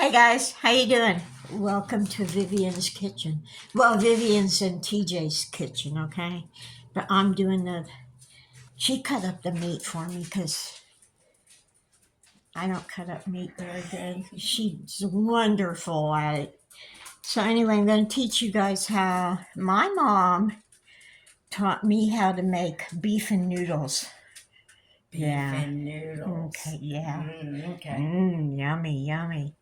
Hey guys, how you doing? Welcome to Vivian's kitchen. Well, Vivian's and TJ's kitchen, okay? But I'm doing she cut up the meat for me because I don't cut up meat very good. She's wonderful at it. So anyway, I'm going to teach you guys how my mom taught me how to make beef and noodles. Beef and noodles. Okay, yeah. Okay. Yummy, yummy.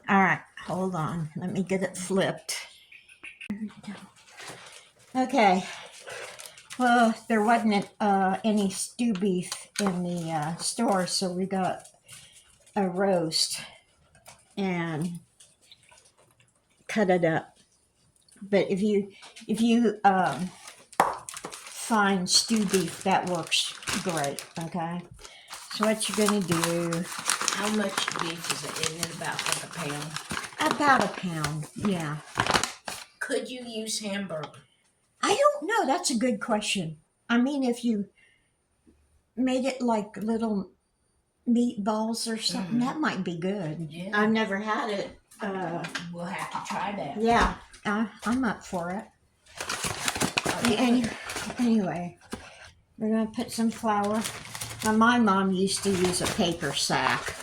All right, hold on. Let me get it flipped. Okay. Well, there wasn't any stew beef in the store, so we got a roast and cut it up. But if you find stew beef, that works great. Okay. So what you're gonna do? How much beef is it? Isn't it about like a pound? About a pound. Yeah. Could you use hamburger? I don't know. That's a good question. I mean, if you made it like little meatballs or something, that might be good. Yeah. I've never had it. We'll have to try that. Yeah, I'm up for it. Anyway, we're gonna put some flour. Now, my mom used to use a paper sack,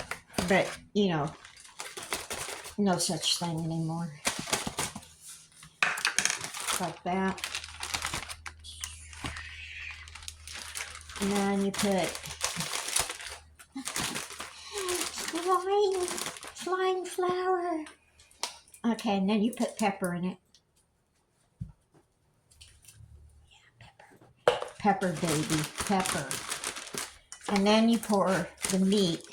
but no such thing anymore. Like that. And then you put flying flour. Okay, and then you put pepper in it. Yeah, pepper, baby, pepper. And then you pour the meat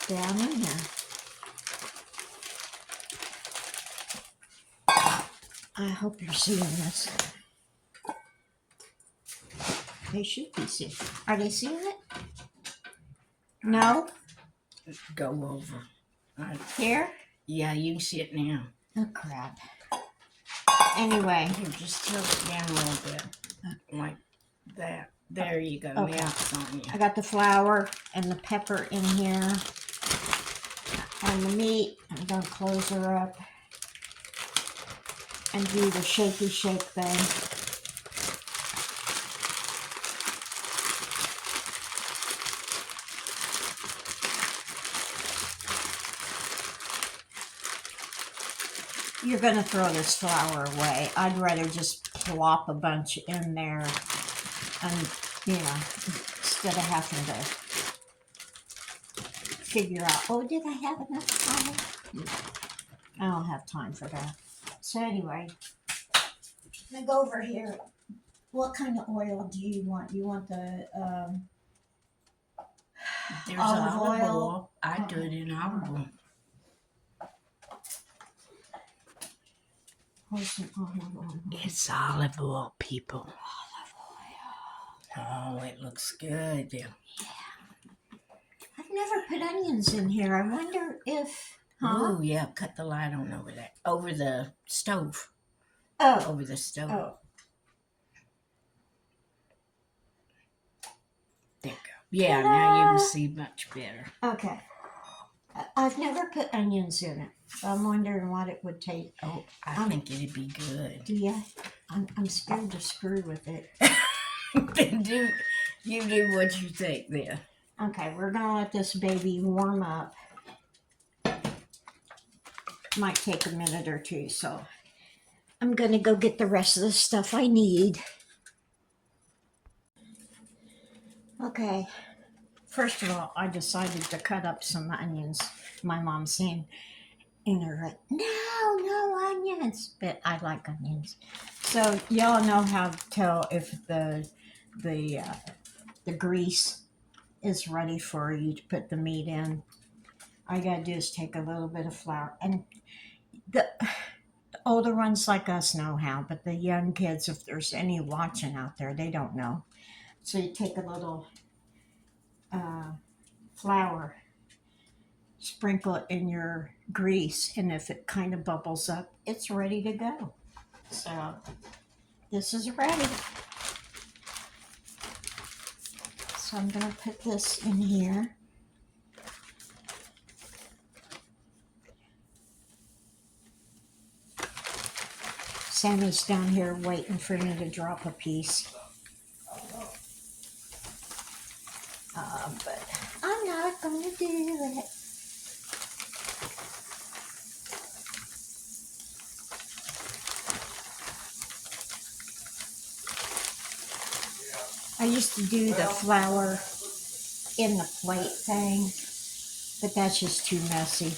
down in there. I hope you're seeing this. They should be seeing. Are they seeing it? No? Go over. Here? Yeah, you can see it now. Oh, crap. Anyway. You just tilt it down a little bit. Like that. There you go. Okay. Now it's on you. I got the flour and the pepper in here. And the meat. I'm going to close her up. And do the shaky shake thing. You're going to throw this flour away. I'd rather just plop a bunch in there and, instead of having to figure out, oh, did I have enough time? I don't have time for that. So anyway, I'm going to go over here. What kind of oil do you want? You want the There's olive oil? I do it in olive oil. It's olive oil, people. Olive oil. Oh, it looks good. Yeah. I've never put onions in here. I wonder if... Oh, yeah. Cut the light on over that. Over the stove. Oh. Over the stove. Oh. There you go. Yeah, ta-da! Now you can see much better. Okay. I've never put onions in it. So I'm wondering what it would take. Oh, I think it'd be good. Do you? I'm scared to screw with it. Then you do what you think then. Okay, we're going to let this baby warm up. Might take a minute or two, so I'm going to go get the rest of the stuff I need. Okay. First of all, I decided to cut up some onions. My mom's saying, and they're like, no onions. But I like onions. So y'all know how to tell if the grease is ready for you to put the meat in. All you gotta do is take a little bit of flour. And the older ones like us know how, but the young kids, if there's any watching out there, they don't know. So you take a little flour, sprinkle it in your grease, and if it kind of bubbles up, it's ready to go. So this is ready. So I'm going to put this in here. Sammy's down here waiting for me to drop a piece. But I'm not going to do it. I used to do the flour in the plate thing, but that's just too messy.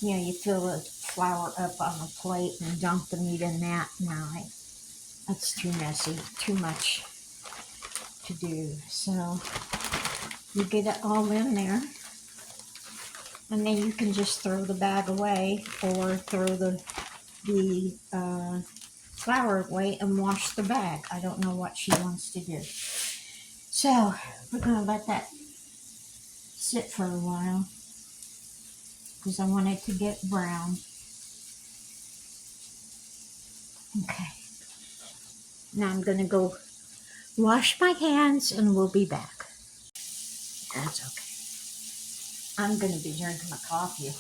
You know, you fill the flour up on the plate and dunk the meat in that. No, that's too messy, too much to do. So you get it all in there, and then you can just throw the bag away or throw the flour away and wash the bag. I don't know what she wants to do. So we're gonna let that sit for a while because I want it to get brown. Okay. Now I'm gonna go wash my hands and we'll be back. That's okay. I'm gonna be drinking my coffee.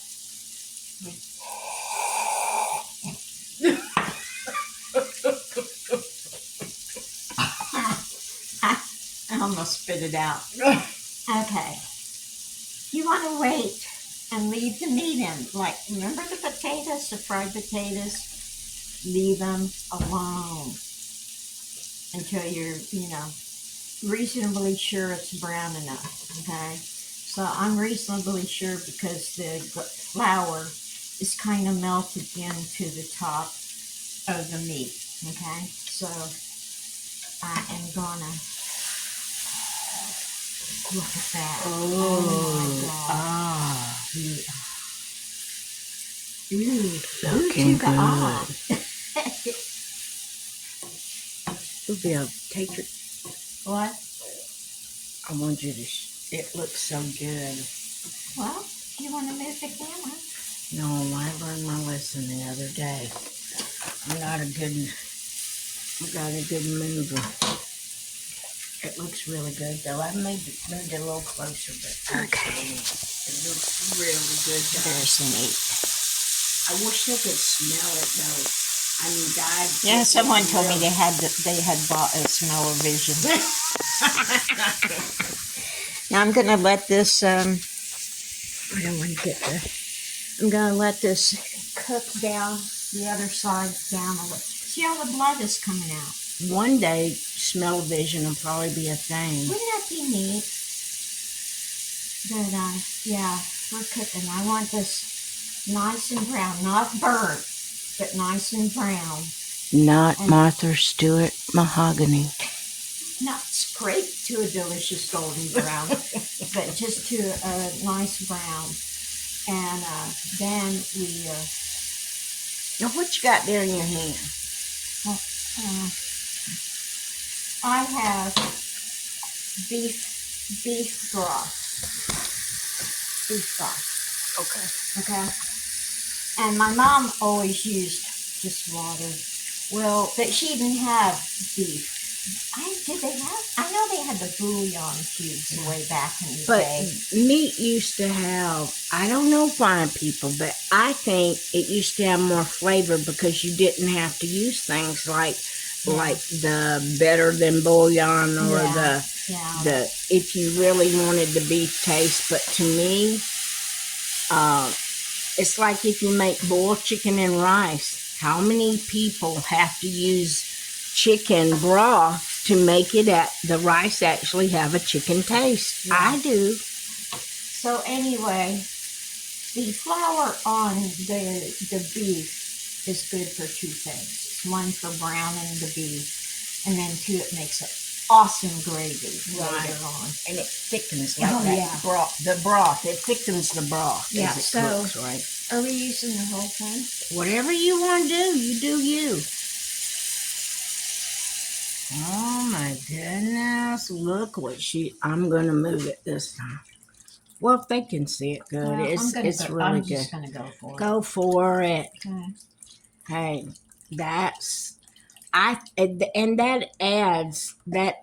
I almost spit it out. Okay. You want to wait and leave the meat in. Like, remember the potatoes, the fried potatoes? Leave them alone until you're, reasonably sure it's brown enough. Okay. So I'm reasonably sure because the flour is kind of melted into the top of the meat. Okay. So I am gonna look at that. Oh my God. Looking good. Sophia, take your... What? I want you to, it looks so good. Well, you want to move the camera? No, I learned my lesson the other day. I'm not a good mover. It looks really good, though. I moved it a little closer, but okay. It looks really good, though. There's the meat. I wish they could smell it, though. I mean, God. Yeah, someone told me they had bought a smell-o-vision. Now I'm gonna let this. I don't want to get the. I'm gonna let this cook down the other side down a little. See how the blood is coming out. One day, smell-o-vision will probably be a thing. Wouldn't that be neat? But yeah, we're cooking. I want this nice and brown, not burnt, but nice and brown. Not and Martha Stewart mahogany. Not scraped to a delicious golden brown, but just to a nice brown. And then we... Now, what you got there in your hand? I have beef broth. Beef broth. Okay. And my mom always used just water. Well, but she didn't have beef. I know they had the bouillon cubes way back in the day. But meat used to have, I don't know why people, but I think it used to have more flavor because you didn't have to use things like the better than bouillon or the if you really wanted the beef taste. But to me, it's like if you make boiled chicken and rice. How many people have to use chicken broth to make it the rice actually have a chicken taste? Yeah. I do. So anyway, the flour on the beef is good for two things. One, for browning the beef, and then two, it makes an awesome gravy later on. And it thickens broth. The broth, it thickens the broth as it cooks, right? Are we using the whole thing? Whatever you want to do, you do you. Oh my goodness, look what I'm going to move it this time. Well, if they can see it good, well, it's really I'm good. Just going to go for it. Go for it. Okay. Hey, and that adds the,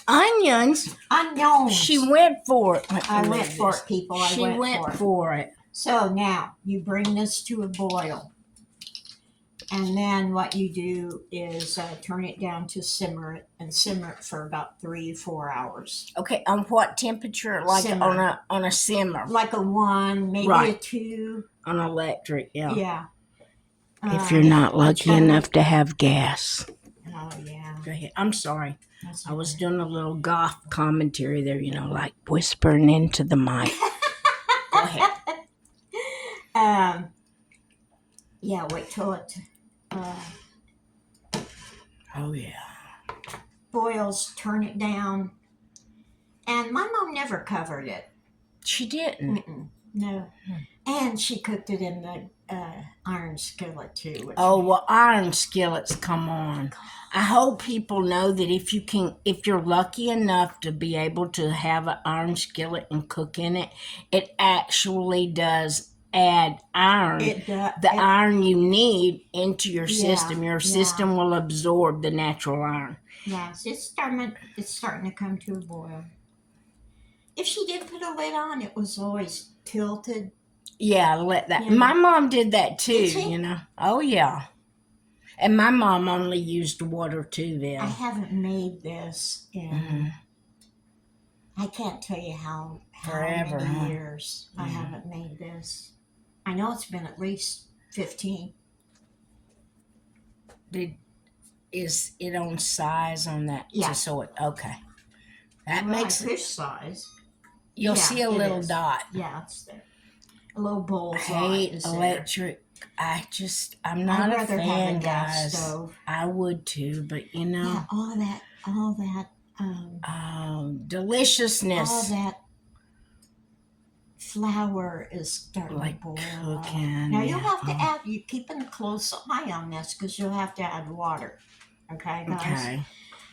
onions. Onions. She went for it. I went for it, people. She went for it. So now you bring this to a boil. And then what you do is turn it down to simmer it and simmer it for about 3 to 4 hours. Okay, on what temperature? Like Simmer. on a simmer. Like a 1, maybe a Right. 2. On electric, yeah. Yeah. If you're not lucky enough to have gas. Oh, yeah. Go ahead. I'm sorry. That's I was okay. doing a little goth commentary there, like whispering into the mic. Go ahead. Yeah, wait till it Oh, yeah. boils, turn it down. And my mom never covered it. She didn't. No. And she cooked it in the iron skillet too. Oh, well, iron skillets, come on. I hope people know that if you're lucky enough to be able to have an iron skillet and cook in it, it actually does add iron. Iron you need into your system. Your system will absorb the natural iron. Yes, it's starting to come to a boil. If she did put a lid on, it was always tilted. Yeah, let that. Yeah. My mom did that too, Oh, yeah. And my mom only used water too, then. I haven't made this in, I can't tell you how many years I haven't made this. I know it's been at least 15. Is it on size on that? Yeah. Okay. That makes it. Fish size. You'll see a little dot. Yeah, it's there. A little bowl. Hate electric. I'm not a fan, guys. Stove. I would too, but Yeah, all that. Deliciousness. All that flour is starting to boil. Cooking. Now you'll have to add. You're keeping a close eye on this because you'll have to add water. Okay, guys. Okay.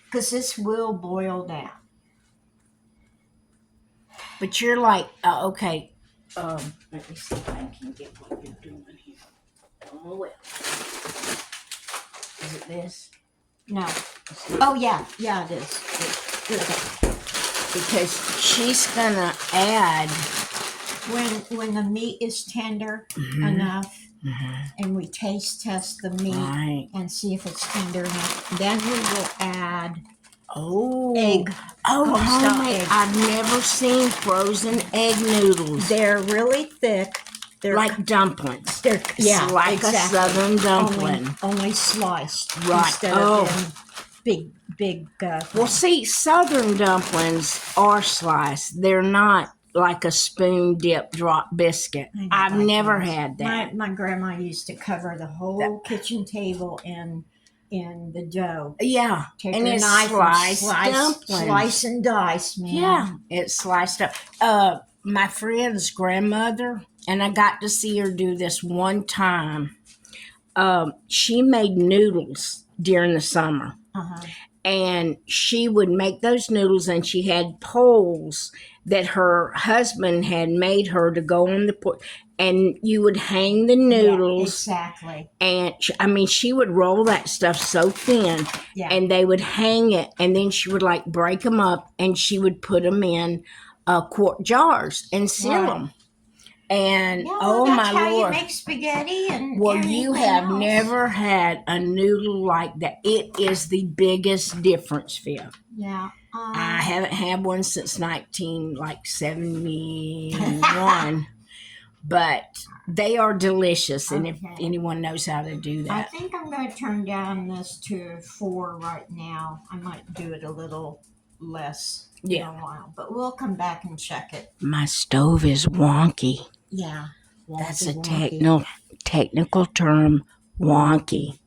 Because this will boil down. But you're like, okay. Let me see if I can get what you're doing here. Oh, well. Is it this? No. Oh, yeah. Yeah, it is. Okay. Because she's going to add... When the meat is tender enough, and we taste test the meat and see if it's tender enough, then we will add egg. Oh, homemade. I've never seen frozen egg noodles. They're really thick. They're like dumplings. It's like a southern dumpling. Only sliced. Right. Instead of in big. Well, see, southern dumplings are sliced. They're not like a spoon dip drop biscuit. I've never had that. My grandma used to cover the whole kitchen table in the dough. Yeah. Take and it's sliced dumplings. Slice and dice, man. Yeah. It's sliced up. My friend's grandmother, and I got to see her do this one time. She made noodles during the summer. And she would make those noodles, and she had poles that her husband had made her to go on the porch. And you would hang the noodles. Yeah, exactly. And she would roll that stuff so thin, and they would hang it, and then she would break them up, and she would put them in quart jars and seal them. And that's my Lord! You make spaghetti and you have never had a noodle like that. It is the biggest difference, Phil. Yeah. I haven't had one since 1971, but they are delicious. And if anyone knows how to do that, I think I'm going to turn down this to 4 right now. I might do it a little less in a while, but we'll come back and check it. My stove is wonky. Yeah. That's a technical term, wonky.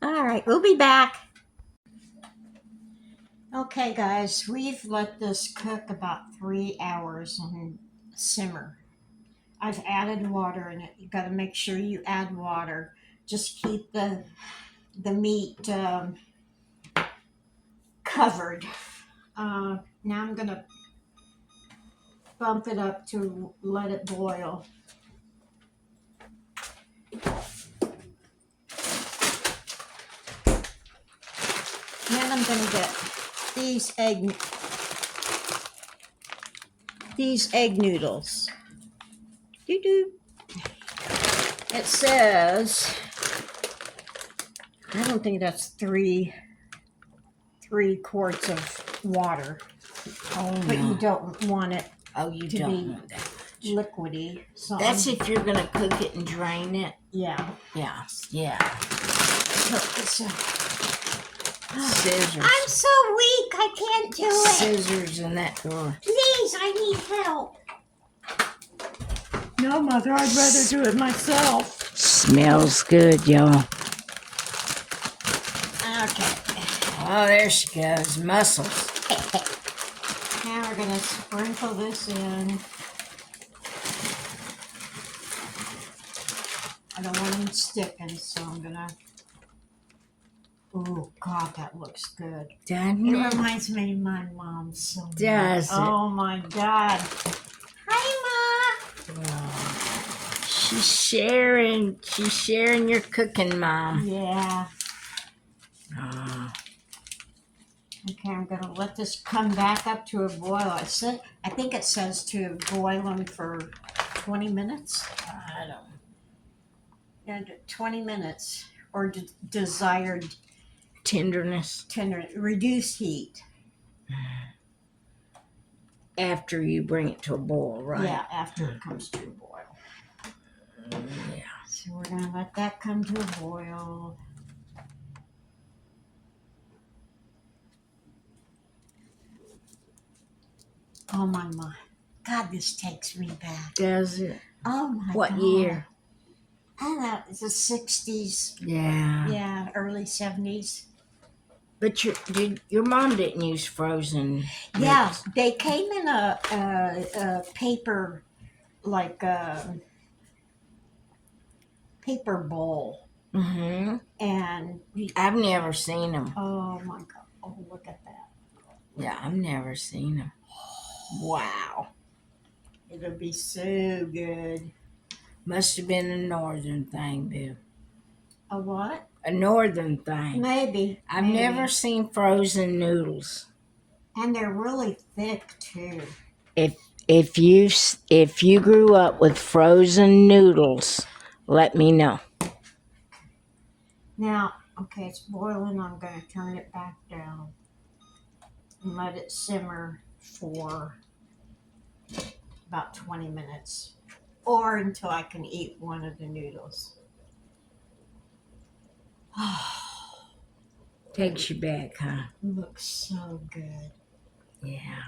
All right, we'll be back. Okay, guys, we've let this cook about 3 hours and simmer. I've added water in it. You got to make sure you add water. Just keep the meat covered. Now I'm going to bump it up to let it boil. Then I'm going to get these these egg noodles. Doo-doo. It says, I don't think that's three quarts of water, Oh, but you no. don't want it Oh, you to don't be want that. liquidy. So That's if you're going to cook it and drain it. yeah. Yeah, yeah. So it's Scissors. I'm so weak, I can't do it. Scissors in that drawer. Please, I need help. No, Mother, I'd rather do it myself. Smells good, y'all. Okay. Oh, there she goes. Mussels. Now we're going to sprinkle this in. I don't want them sticking, so I'm going to... Oh, God, that looks good. Doesn't It it? reminds me of my mom so much. Does it? Oh, my God. Hi, Ma. Oh, she's sharing. She's sharing your cooking, Mom. Yeah. Oh. Okay, I'm going to let this come back up to a boil. I think it says to boil them for 20 minutes. I don't. Yeah, 20 minutes or desired Tenderness. reduced heat. After you bring it to a boil, right? Yeah, after it comes to a boil. Yeah. So we're going to let that come to a boil. Oh, my. God, this takes me back. Does it? Oh, my God. What year? I don't know. It's the 60s. Yeah. Yeah, early 70s. But your mom didn't use frozen. Yeah, meats. they came in a paper, like paper bowl. Mm-hmm. And I've never seen them. oh my God! Oh, look at that! Yeah, I've never seen them. Wow. It'll be so good. Must have been a northern thing, Boo. A what? A northern thing. Maybe. I've maybe. never seen frozen noodles. And they're really thick too. If you grew up with frozen noodles, let me know. Now, okay, it's boiling. I'm going to turn it back down and let it simmer for about 20 minutes, or until I can eat one of the noodles. Takes you back, huh? Looks so good. Yeah.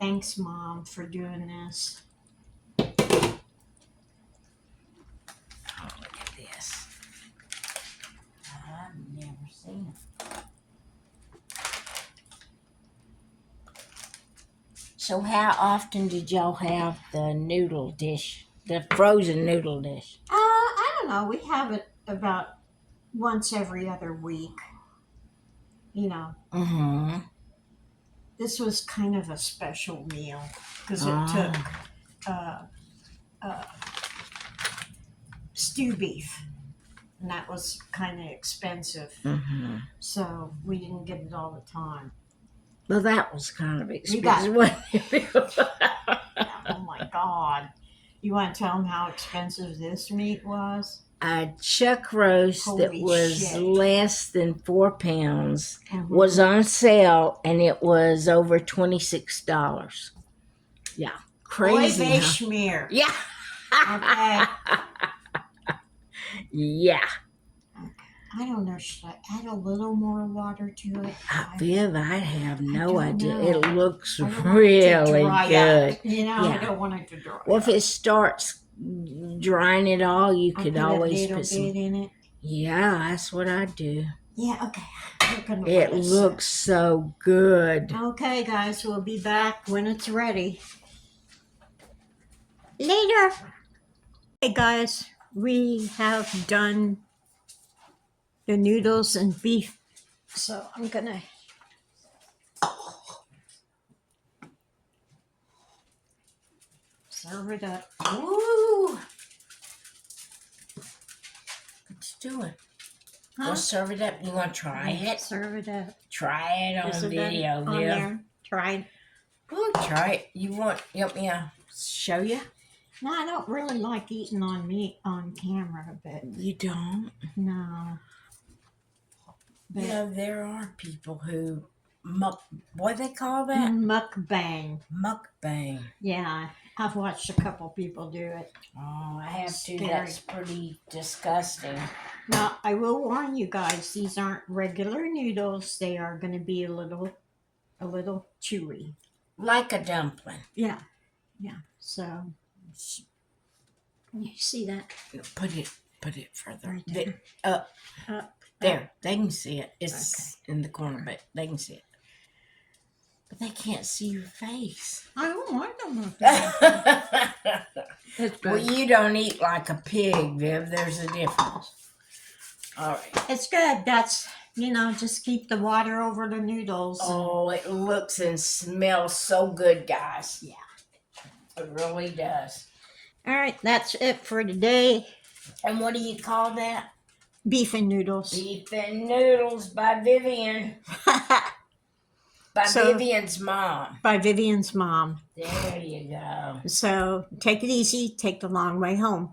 Thanks, Mom, for doing this. Oh, look at this. I've never seen it. So how often did y'all have the noodle dish, the frozen noodle dish? I don't know. We have it about once every other week. You know, Mm-hmm. this was kind of a special meal because it took stew beef, and that was kind of expensive. Mm-hmm. So we didn't get it all the time. Well, that was kind of got- expensive, wasn't it? Oh my God. You want to tell them how expensive this meat was? A chuck roast that Holy was shit. less than 4 pounds Mhm. was on sale, and it was over $26. Yeah, crazy. Oy vey Huh? schmear. Yeah. Okay. Yeah. I don't know. Should I add a little more water to it? Viv, I have no don't idea. know. It looks I don't want it to really dry good. up. You know, Yeah. I don't want it to dry Well, up. if it starts drying it all, you I'll could put always a little put some. bit in it. Yeah, that's what I do. Yeah, okay. We're gonna It let sit. looks so good. Okay, guys, we'll be back when it's ready. Later. Hey, guys, we have done the noodles and beef. So I'm gonna serve it up. Woo! What you doing? Huh? Go serve it up. You want to try it? Serve it up. Try it Is on it video, on Viv. there? Try it. Ooh, try it. You want me to show you? No, I don't really like eating on meat on camera, but You don't? no. But You know, there are people who what do they call that? mukbang. Mukbang. Yeah, I've watched a couple people do it. Oh, I have to. Scary. That's pretty disgusting. Now, I will warn you guys, these aren't regular noodles. They are going to be a little chewy. Like a dumpling. Yeah, yeah. So, you see that Put it further. right there? Up. Up. There. They can see it. It's in the corner, but they can see it. But they can't see your face. I don't want them. It's Well, good. you don't eat like a pig, Viv. There's a difference. All right. It's good. That's, just keep the water over the noodles. Oh, it looks and smells so good, guys. Yeah. It really does. All right, that's it for today. And what do you call that? Beef and noodles. Beef and Noodles by Vivian. By Vivian's mom. By Vivian's mom. There you go. So take it easy. Take the long way home.